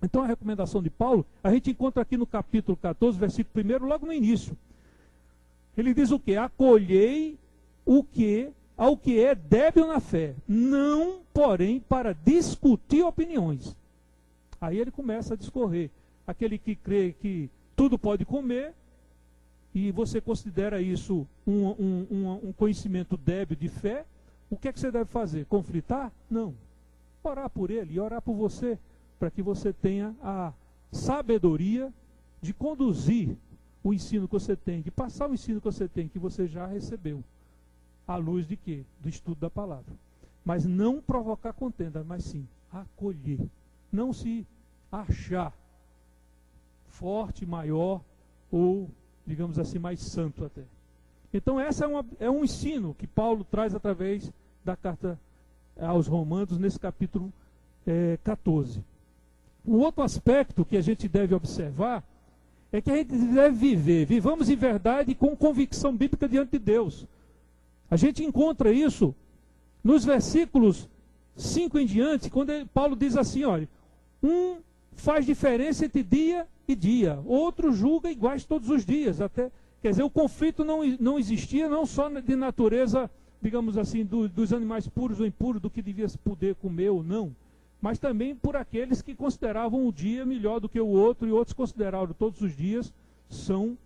Então a recomendação de Paulo, a gente encontra aqui no capítulo 14, versículo 1, logo no início. Ele diz o quê? Acolhei ao que é débil na fé, não, porém, para discutir opiniões. Aí ele começa a discorrer. Aquele que crê que tudo pode comer, e você considera isso um conhecimento débil de fé, o que é que você deve fazer? Conflitar? Não. Orar por ele e orar por você, para que você tenha a sabedoria de conduzir o ensino que você tem, de passar o ensino que você tem, que você já recebeu. À luz de quê? Do estudo da palavra. Mas não provocar contenda, mas sim acolher. Não se achar forte, maior ou, digamos assim, mais santo até. Então essa é um ensino que Paulo traz através da carta aos Romanos, nesse capítulo 14. Um outro aspecto que a gente deve observar é que a gente deve vivamos em verdade com convicção bíblica diante de Deus. A gente encontra isso nos versículos 5 em diante, quando Paulo diz assim, olha, um faz diferença entre dia e dia, outro julga iguais todos os dias. Quer dizer, o conflito não existia, não só de natureza, digamos assim, dos animais puros ou impuros, do que devia se poder comer ou não, mas também por aqueles que consideravam um dia melhor do que o outro, e outros consideravam todos os dias são,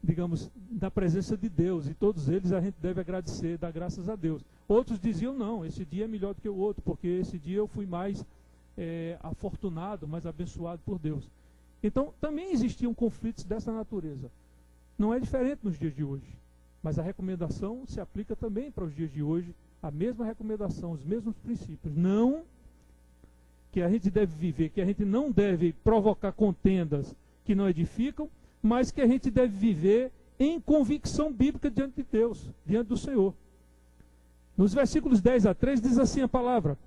digamos, da presença de Deus, e todos eles a gente deve agradecer, dar graças a Deus. Outros diziam, não, esse dia é melhor do que o outro, porque esse dia eu fui mais afortunado, mais abençoado por Deus. Então, também existiam conflitos dessa natureza. Não é diferente nos dias de hoje, mas a recomendação se aplica também para os dias de hoje, a mesma recomendação, os mesmos princípios. Não que a gente deve viver, que a gente não deve provocar contendas que não edificam, mas que a gente deve viver em convicção bíblica diante de Deus, diante do Senhor. Nos versículos 10 a 13 diz assim a palavra: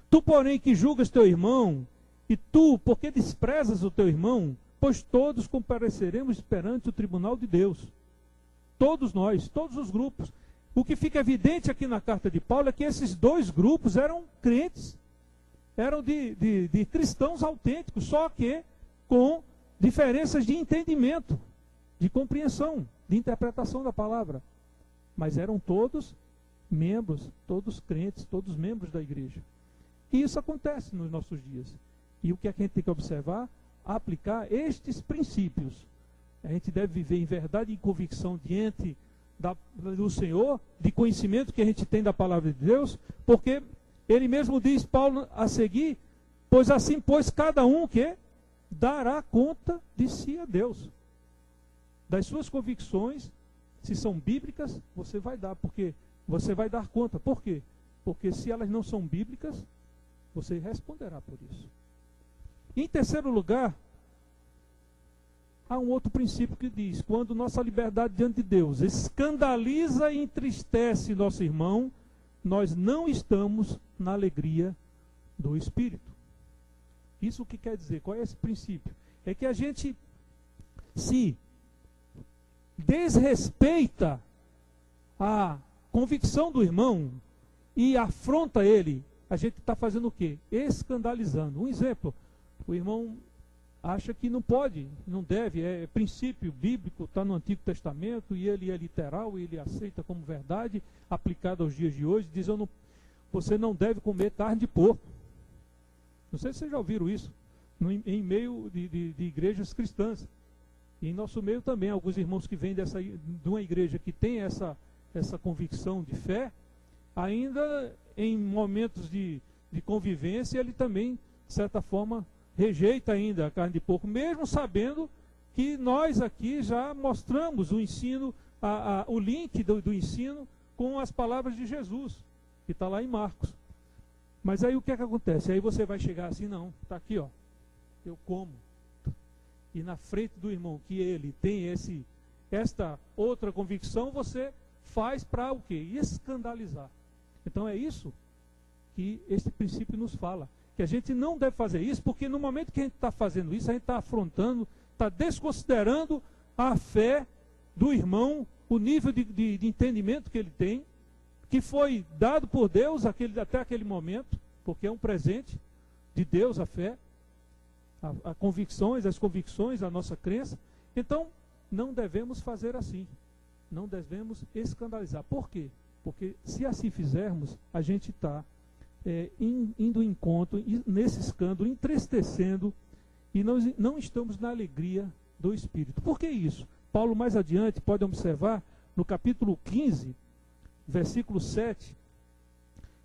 Tu, porém, que julgas teu irmão, e tu, porque desprezas o teu irmão, pois todos compareceremos perante o tribunal de Deus. Todos nós, todos os grupos. O que fica evidente aqui na carta de Paulo é que esses dois grupos eram crentes, eram de cristãos autênticos, só que com diferenças de entendimento, de compreensão, de interpretação da palavra. Mas eram todos membros, todos crentes, todos membros da igreja. E isso acontece nos nossos dias. E o que a gente tem que observar? Aplicar estes princípios. A gente deve viver em verdade e em convicção diante do Senhor, de conhecimento que a gente tem da palavra de Deus, porque ele mesmo diz, Paulo, a seguir, pois assim, pois cada um que dará conta de si a Deus. Das suas convicções, se são bíblicas, você vai dar, porque você vai dar conta. Por quê? Porque se elas não são bíblicas, você responderá por isso. Em terceiro lugar, há um outro princípio que diz, quando nossa liberdade diante de Deus escandaliza e entristece nosso irmão, nós não estamos na alegria do Espírito. Isso o que quer dizer? Qual é esse princípio? É que a gente se desrespeita a convicção do irmão e afronta ele, a gente está fazendo o quê? Escandalizando. Um exemplo, o irmão acha que não pode, não deve, é princípio bíblico, está no Antigo Testamento, e ele é literal, e ele aceita como verdade, aplicado aos dias de hoje, diz, você não deve comer carne de porco. Não sei se vocês já ouviram isso, em meio de igrejas cristãs. E em nosso meio também, alguns irmãos que vêm de uma igreja que tem essa convicção de fé, ainda em momentos de convivência, ele também, de certa forma, rejeita ainda a carne de porco, mesmo sabendo que nós aqui já mostramos o ensino, o link do ensino com as palavras de Jesus, que está lá em Marcos. Mas aí o que é que acontece? Aí você vai chegar assim, não, está aqui, ó, eu como. E na frente do irmão que ele tem esta outra convicção, você faz para o quê? Escandalizar. Então é isso que esse princípio nos fala. Que a gente não deve fazer isso, porque no momento que a gente está fazendo isso, a gente está afrontando, está desconsiderando a fé do irmão, o nível de entendimento que ele tem, que foi dado por Deus até aquele momento, porque é um presente de Deus a fé, as convicções, a nossa crença. Então, não devemos fazer assim. Não devemos escandalizar. Por quê? Porque se assim fizermos, a gente está indo em encontro, nesse escândalo, entristecendo, e não estamos na alegria do Espírito. Por que isso? Paulo, mais adiante, pode observar, no capítulo 15, versículo 7,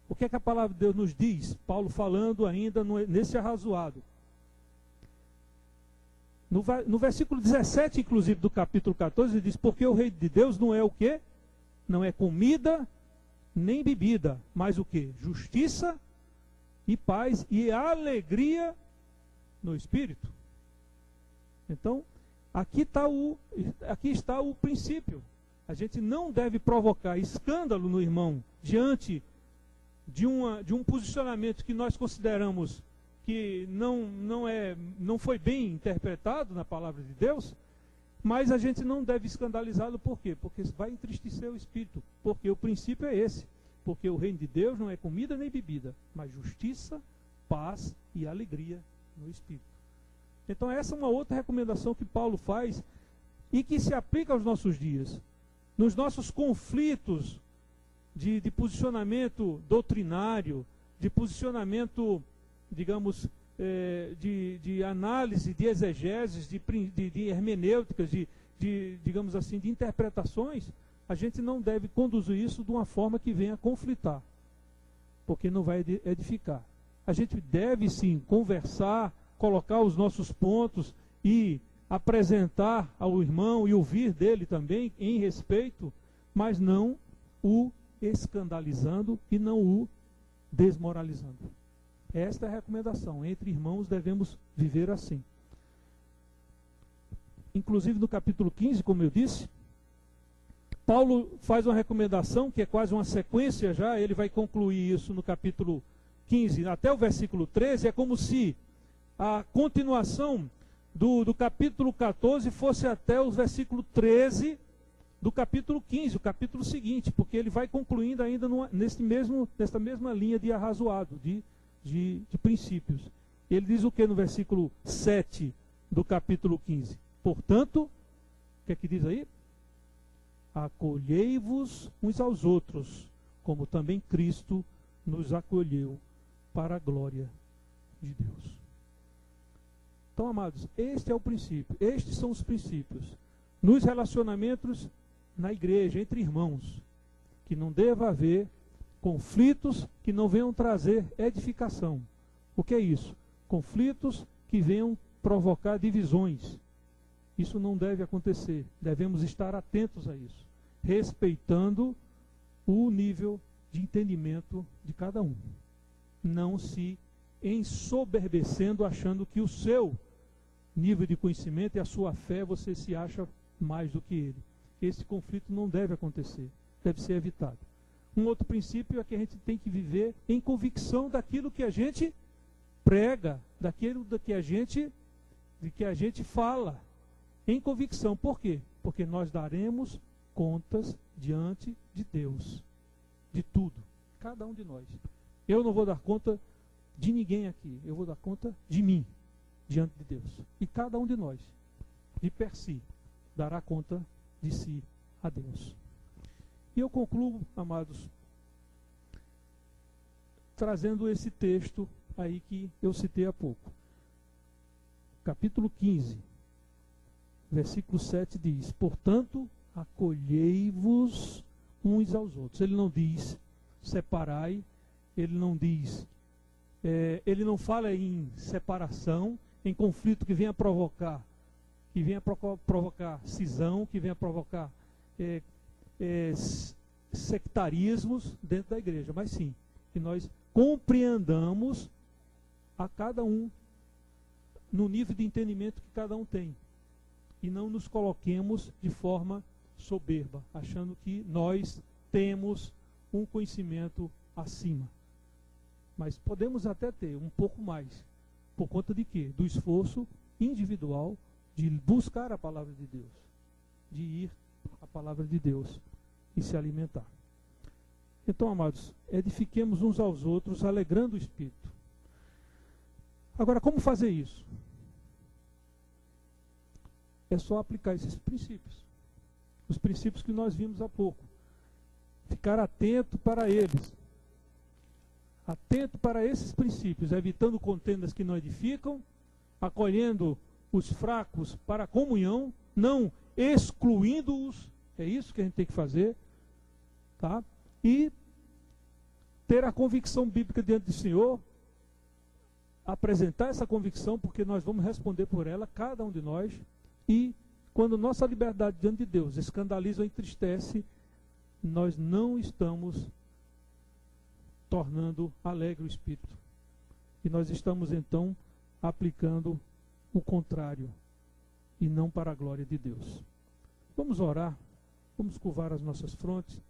o que é que a palavra de Deus nos diz? Paulo falando ainda nesse arrazoado. No versículo 17, inclusive, do capítulo 14, ele diz, porque o reino de Deus não é o quê? Não é comida, nem bebida, mas o quê? Justiça e paz e alegria no Espírito. Então, aqui está o princípio. A gente não deve provocar escândalo no irmão diante de um posicionamento que nós consideramos que não foi bem interpretado na palavra de Deus, mas a gente não deve escandalizá-lo. Por quê? Porque vai entristecer o Espírito. Porque o princípio é esse. Porque o reino de Deus não é comida nem bebida, mas justiça, paz e alegria no Espírito. Então essa é uma outra recomendação que Paulo faz e que se aplica aos nossos dias. Nos nossos conflitos de posicionamento doutrinário, de posicionamento, digamos, de análise, de exegeses, de hermenêuticas, digamos assim, de interpretações, a gente não deve conduzir isso de uma forma que venha conflitar, porque não vai edificar. A gente deve sim conversar, colocar os nossos pontos e apresentar ao irmão e ouvir dele também em respeito, mas não o escandalizando e não o desmoralizando. Esta é a recomendação. Entre irmãos devemos viver assim. Inclusive no capítulo 15, como eu disse, Paulo faz uma recomendação que é quase uma sequência já, ele vai concluir isso no capítulo 15 até o versículo 13, é como se a continuação do capítulo 14 fosse até o versículo 13 do capítulo 15, o capítulo seguinte, porque ele vai concluindo ainda nesta mesma linha de arrazoado, de princípios. Ele diz o que no versículo 7 do capítulo 15? Portanto, o que é que diz aí? Acolhei-vos uns aos outros, como também Cristo nos acolheu para a glória de Deus. Então, amados, este é o princípio, estes são os princípios. Nos relacionamentos na igreja, entre irmãos, que não deva haver conflitos que não venham trazer edificação. O que é isso? Conflitos que venham provocar divisões. Isso não deve acontecer. Devemos estar atentos a isso, respeitando o nível de entendimento de cada um. Não se ensoberbecendo, achando que o seu nível de conhecimento e a sua fé, você se acha mais do que ele. Esse conflito não deve acontecer, deve ser evitado. Um outro princípio é que a gente tem que viver em convicção daquilo que a gente prega, daquilo que a gente fala, em convicção. Por quê? Porque nós daremos contas diante de Deus, de tudo, cada um de nós. Eu não vou dar conta de ninguém aqui, eu vou dar conta de mim, diante de Deus. E cada um de nós, de per si, dará conta de si a Deus. E eu concluo, amados, trazendo esse texto aí que eu citei há pouco. Capítulo 15, versículo 7 diz: portanto, acolhei-vos uns aos outros. Ele não diz separai, ele não diz, ele não fala em separação, em conflito que venha provocar cisão, que venha provocar sectarismos dentro da igreja, mas sim, que nós compreendamos a cada um no nível de entendimento que cada um tem, e não nos coloquemos de forma soberba, achando que nós temos um conhecimento acima. Mas podemos até ter um pouco mais, por conta de quê? Do esforço individual de buscar a palavra de Deus, de ir à palavra de Deus e se alimentar. Então, amados, edifiquemos uns aos outros, alegrando o Espírito. Agora, como fazer isso? é só aplicar esses princípios. Os princípios que nós vimos há pouco. Ficar atento para eles. Atento para esses princípios, evitando contendas que não edificam, acolhendo os fracos para a comunhão, não excluindo-os. É isso que a gente tem que fazer. Tá? E ter a convicção bíblica diante do Senhor, apresentar essa convicção, porque nós vamos responder por ela, cada um de nós, e quando nossa liberdade diante de Deus escandaliza ou entristece, nós não estamos tornando alegre o Espírito. E nós estamos então aplicando o contrário, e não para a glória de Deus. Vamos orar, vamos curvar as nossas frontes.